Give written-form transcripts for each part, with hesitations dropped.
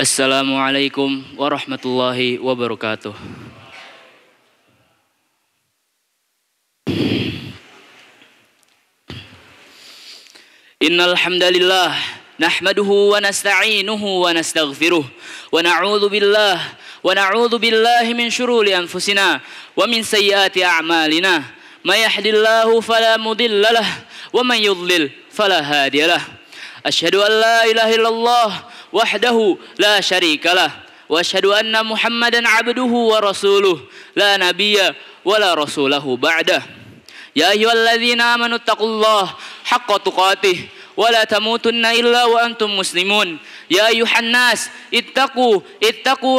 Assalamualaikum warahmatullahi wabarakatuh. Innal hamdalillah nahmaduhu wa nasta'inuhu wa nastaghfiruh wa na'udzu billahi min shururi anfusina wa min sayyiati a'malina. May yahdihillahu fala mudilla lahu wa man yudlil fala hadiyalah. Asyhadu an la ilaha illallah wahdahu la syarikalah wa asyhadu anna Muhammadan abduhu wa rasuluh la nabiyya wa la rasulahu ba'dah. Ya ayyuhalladzina amanu taqullaha haqqa tuqatih wa la tamutunna illa wa antum muslimun. Ya ayyuhan nas ittaqu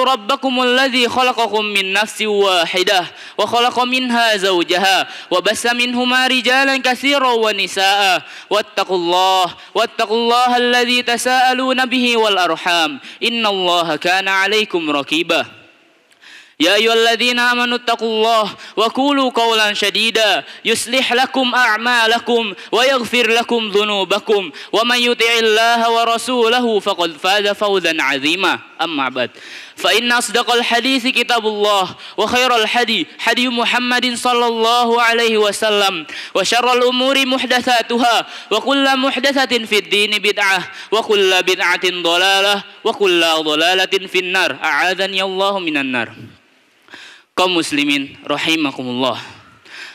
rabbakumul ladzi khalaqakum min nafsin wahidah wa khalaqa minha zawjaha wa bassa minhuma rijalan katsiran wa nisaa wattaqullaha alladzi tasaaluna bihi wal arham innallaha kana 'alaikum raqibah. Ya ayyuhalladzina amanu taqullaha wa qulu qawlan shadida yuslih lakum a'malakum wa yaghfir lakum dhunubakum wa man yuti'illaha wa rasulahu faqad faza fawzan 'azima. Amma ba'd. Fa inna asdaqal hadits kitabullah wa khairal hadi Muhammadin sallallahu alaihi wasallam wa syarrul umuri muhdatsatuha wa kullu muhdatsatin fid dini bid'ah wa kullu bid'atin dhalalah wa kullu dhalalatin finnar. A'adzani Allahu minan nar. Kaum muslimin rahimakumullah,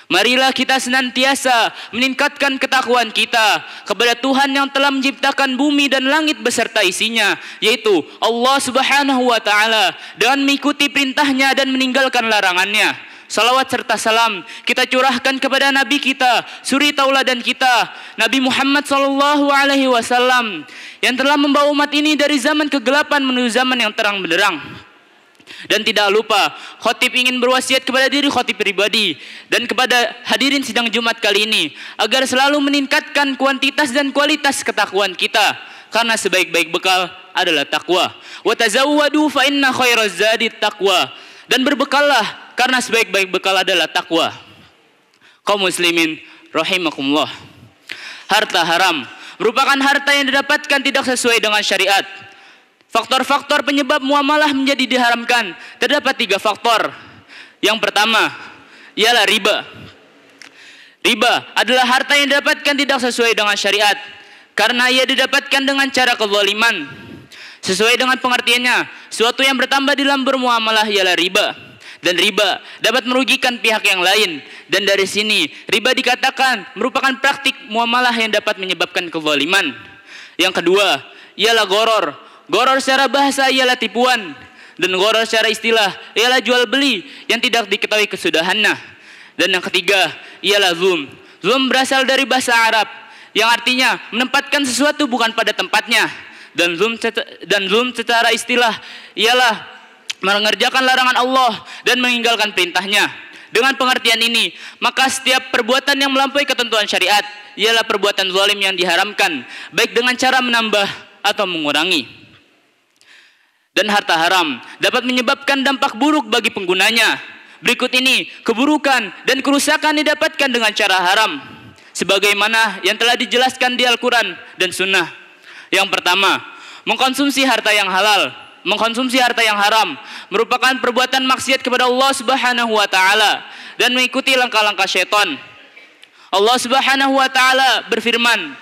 marilah kita senantiasa meningkatkan ketakwaan kita kepada Tuhan yang telah menciptakan bumi dan langit beserta isinya, yaitu Allah Subhanahu wa taala, dengan mengikuti perintahnya dan meninggalkan larangannya. Salawat serta salam kita curahkan kepada Nabi kita, suri tauladan kita, Nabi Muhammad sallallahu alaihi wasallam, yang telah membawa umat ini dari zaman kegelapan menuju zaman yang terang benderang. Dan tidak lupa, khotib ingin berwasiat kepada diri khotib pribadi dan kepada hadirin sidang Jumat kali ini agar selalu meningkatkan kuantitas dan kualitas ketakwaan kita, karena sebaik-baik bekal adalah takwa. Wa tazawwadu fa inna khairaz zadi taqwa. Dan berbekallah karena sebaik-baik bekal adalah takwa. Kaum muslimin rahimakumullah, harta haram merupakan harta yang didapatkan tidak sesuai dengan syariat. Faktor-faktor penyebab muamalah menjadi diharamkan terdapat 3 faktor. Yang pertama ialah riba. Riba adalah harta yang didapatkan tidak sesuai dengan syariat karena ia didapatkan dengan cara kezaliman. Sesuai dengan pengertiannya, suatu yang bertambah dalam bermuamalah ialah riba. Dan riba dapat merugikan pihak yang lain. Dan dari sini riba dikatakan merupakan praktik muamalah yang dapat menyebabkan kezaliman. Yang kedua ialah goror. Goror secara bahasa ialah tipuan, dan goror secara istilah ialah jual beli yang tidak diketahui kesudahannya. Dan yang ketiga ialah zulm. Zulm berasal dari bahasa Arab yang artinya menempatkan sesuatu bukan pada tempatnya. Dan zulm secara istilah ialah mengerjakan larangan Allah dan meninggalkan perintahnya. Dengan pengertian ini, maka setiap perbuatan yang melampaui ketentuan syariat ialah perbuatan zalim yang diharamkan, baik dengan cara menambah atau mengurangi. Dan harta haram dapat menyebabkan dampak buruk bagi penggunanya. Berikut ini keburukan dan kerusakan didapatkan dengan cara haram, sebagaimana yang telah dijelaskan di Al-Quran dan Sunnah. Yang pertama, mengkonsumsi harta yang halal. Mengkonsumsi harta yang haram merupakan perbuatan maksiat kepada Allah Subhanahu wa taala dan mengikuti langkah-langkah syaitan. Allah Subhanahu wa taala berfirman,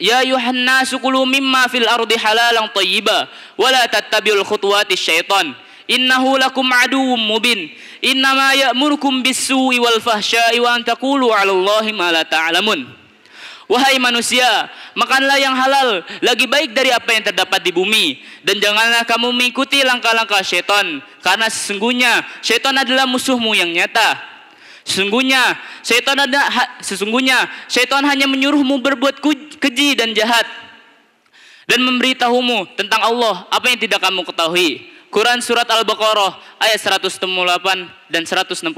Ya ayuhan nasu kulu mimma fil ardi halalan thayyiba wa la tattabi'ul khutuwatis syaitan innahu lakum aduwwum mubin innama ya'murukum bis-su'i wal fahsya'i wa an taqulu 'alallahi ma la ta'lamun. Wahai manusia, makanlah yang halal lagi baik dari apa yang terdapat di bumi, dan janganlah kamu mengikuti langkah-langkah syaitan, karena sesungguhnya syaitan adalah musuhmu yang nyata. Sesungguhnya syaitan hanya menyuruhmu berbuat keji dan jahat dan memberitahumu tentang Allah apa yang tidak kamu ketahui. Quran surat Al-Baqarah ayat 168 dan 169.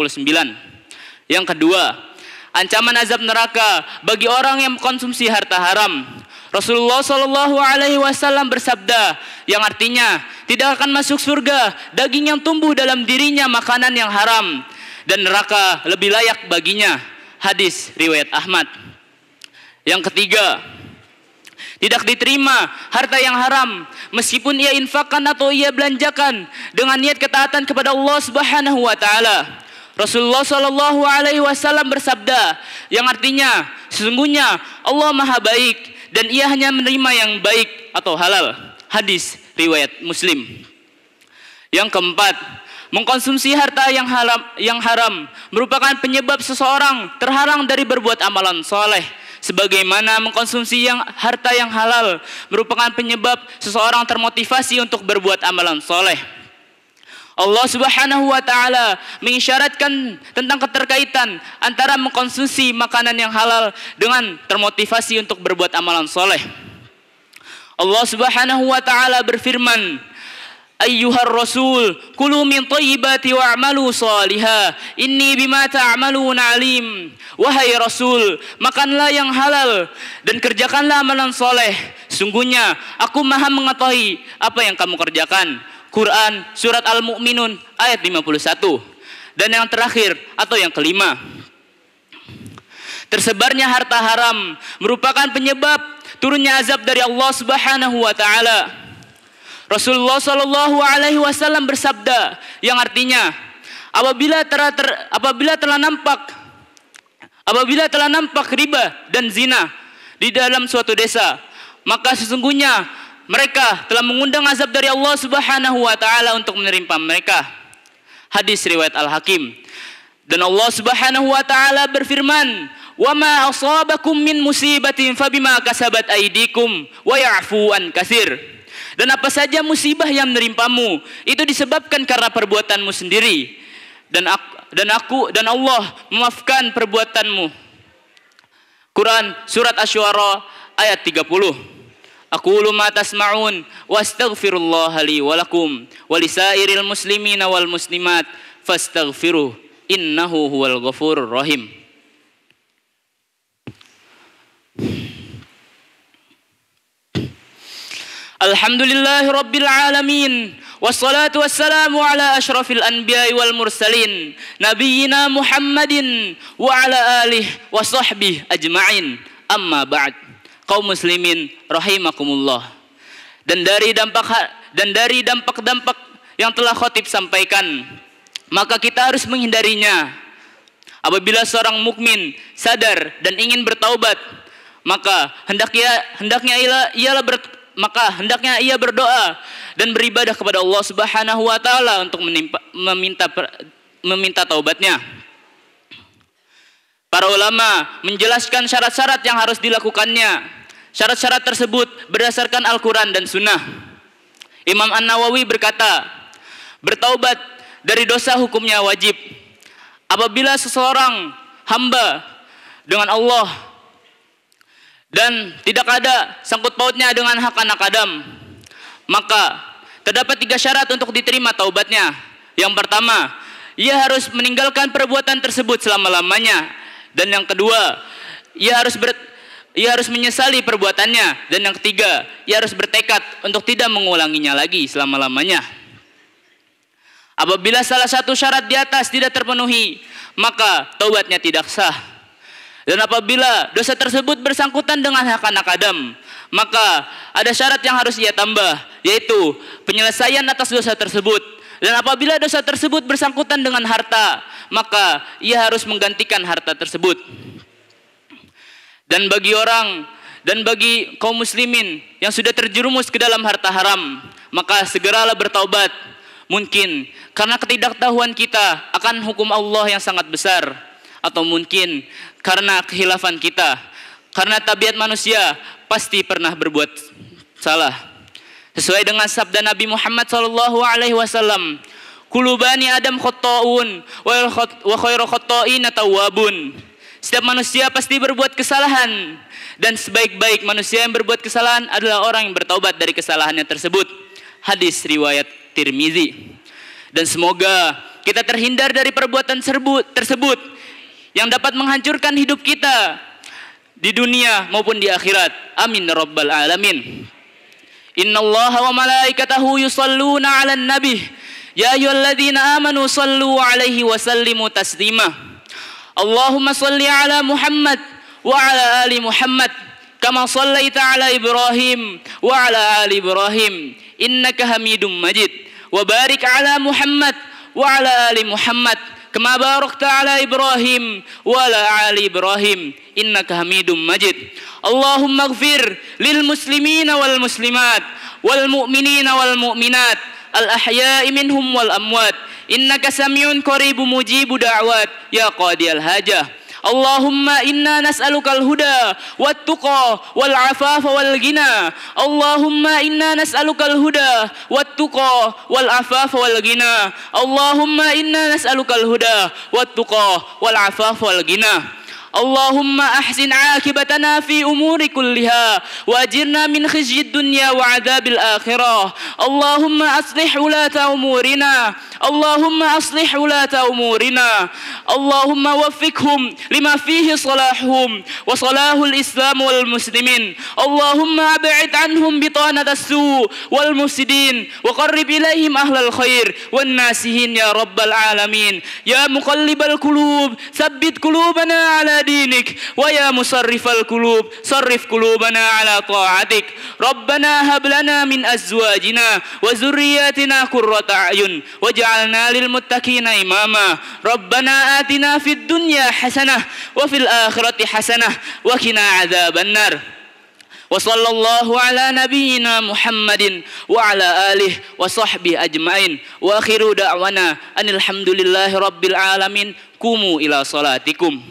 Yang kedua, ancaman azab neraka bagi orang yang mengkonsumsi harta haram. Rasulullah Shallallahu Alaihi Wasallam bersabda, yang artinya tidak akan masuk surga daging yang tumbuh dalam dirinya makanan yang haram, dan neraka lebih layak baginya. Hadis riwayat Ahmad. Yang ketiga Tidak diterima harta yang haram meskipun ia infakkan atau ia belanjakan dengan niat ketaatan kepada Allah Subhanahu wa taala. Rasulullah Shallallahu alaihi wasallam bersabda yang artinya sesungguhnya Allah Maha baik dan ia hanya menerima yang baik atau halal. Hadis riwayat Muslim. Yang keempat, mengkonsumsi harta yang haram merupakan penyebab seseorang terhalang dari berbuat amalan soleh. Sebagaimana mengkonsumsi harta yang halal merupakan penyebab seseorang termotivasi untuk berbuat amalan soleh. Allah Subhanahu wa taala mengisyaratkan tentang keterkaitan antara mengkonsumsi makanan yang halal dengan termotivasi untuk berbuat amalan soleh. Allah Subhanahu wa taala berfirman, Ayyuhar Rasul, kulu min thayyibati wa'malu salihah, inni bima ta'maluna alim. Wahai Rasul, makanlah yang halal dan kerjakanlah amalan soleh. Sungguhnya aku maha mengetahui apa yang kamu kerjakan. Quran surat Al-Mu'minun ayat 51. Dan yang terakhir atau yang kelima, tersebarnya harta haram merupakan penyebab turunnya azab dari Allah Subhanahu wa taala. Rasulullah Shallallahu alaihi wasallam bersabda yang artinya apabila telah nampak riba dan zina di dalam suatu desa, maka sesungguhnya mereka telah mengundang azab dari Allah Subhanahu wa taala untuk menerima mereka. Hadis riwayat Al-Hakim. Dan Allah Subhanahu wa taala berfirman, "Wa ma asabakum min musibatin fabima kasabat aydikum wa ya'fu an katsir." Dan apa saja musibah yang menimpamu itu disebabkan karena perbuatanmu sendiri. Dan Allah memaafkan perbuatanmu. Quran surat Asy-Syu'ara ayat 30. Aqulu ma tasma'un wastaghfirullaha li wa lakum wa lisairil muslimina wal muslimat fastaghfiruh innahu huwal ghafurur rahim. Alhamdulillahi rabbil alamin wassalatu wassalamu ala asyrafil anbiya'i wal mursalin nabiyyina Muhammadin wa ala alihi wa sahbihi ajma'in. Amma ba'd. Kaum muslimin rahimakumullah. Dan dari dampak-dampak yang telah khatib sampaikan, maka kita harus menghindarinya. Apabila seorang mukmin sadar dan ingin bertaubat, maka hendaknya ia berdoa dan beribadah kepada Allah Subhanahu wa taala untuk meminta taubatnya. Para ulama menjelaskan syarat-syarat yang harus dilakukannya. Syarat-syarat tersebut berdasarkan Al-Quran dan Sunnah. Imam An-Nawawi berkata, bertaubat dari dosa hukumnya wajib. Apabila seseorang hamba dengan Allah dan tidak ada sangkut pautnya dengan hak anak Adam, maka terdapat 3 syarat untuk diterima taubatnya. Yang pertama, ia harus meninggalkan perbuatan tersebut selama-lamanya. Dan yang kedua, ia harus menyesali perbuatannya. Dan yang ketiga, ia harus bertekad untuk tidak mengulanginya lagi selama-lamanya. Apabila salah satu syarat di atas tidak terpenuhi, maka taubatnya tidak sah. Dan apabila dosa tersebut bersangkutan dengan hak anak Adam, maka ada syarat yang harus ia tambah, yaitu penyelesaian atas dosa tersebut. Dan apabila dosa tersebut bersangkutan dengan harta, maka ia harus menggantikan harta tersebut. Dan bagi kaum muslimin yang sudah terjerumus ke dalam harta haram, maka segeralah bertaubat. Mungkin karena ketidaktahuan kita akan hukum Allah yang sangat besar, atau mungkin karena khilafan kita, karena tabiat manusia pasti pernah berbuat salah. Sesuai dengan sabda Nabi Muhammad SAW, kullu bani Adam khata'un wa khairu khata'ina tawwabun. Setiap manusia pasti berbuat kesalahan, dan sebaik-baik manusia yang berbuat kesalahan adalah orang yang bertaubat dari kesalahannya tersebut. Hadis riwayat Tirmizi. Dan semoga kita terhindar dari perbuatan tersebut yang dapat menghancurkan hidup kita di dunia maupun di akhirat. Amin ya rabbal alamin. Innallaha wa malaikatahu yusalluna 'alan nabi ya ayyuhalladzina amanu sallu 'alaihi wa sallimu taslima. Allahumma salli 'ala Muhammad wa 'ala ali Muhammad كما صليت على إبراهيم وعلى آل إبراهيم إنك حميد مجيد وبارك على محمد وعلى آل محمد كما باركت على إبراهيم وعلى آل إبراهيم إنك حميد مجيد اللهم اغفر للمسلمين والمسلمات والمؤمنين والمؤمنات الأحياء منهم والأموات إنك سميع قريب مجيب دعوات يا قاضي الحاجة اللهم إنا نسألك الهدى والتقى والعفاف والغنى اللهم إنا نسألك الهدى والتقى والعفاف والغنى اللهم إنا نسألك الهدى والتقى والعفاف والغنى اللهم أحسن عاقبتنا في أمور كلها وأجرنا من خزي الدنيا وعذاب الآخرة اللهم أصلح ولاة أمورنا اللهم أصلح ولاة أمورنا اللهم وفقهم لما فيه صلاحهم وصلاح الإسلام والمسلمين اللهم أبعد عنهم بطانة السوء والمفسدين وقرب إليهم أهل الخير والناسين يا رب العالمين يا مقلب القلوب ثبت قلوبنا على دينك ويا مصرف القلوب صرف قلوبنا على طاعتك ربنا هب لنا من أزواجنا وذرياتنا قرة أعين واجعلنا للمتقين إماما ربنا آتنا في الدنيا حسنة وفي الآخرة حسنة وقنا عذاب النار وصلى الله على نبينا محمد وعلى آله وصحبه أجمعين وآخر دعوانا أن الحمد لله رب العالمين قوموا إلى صلاتكم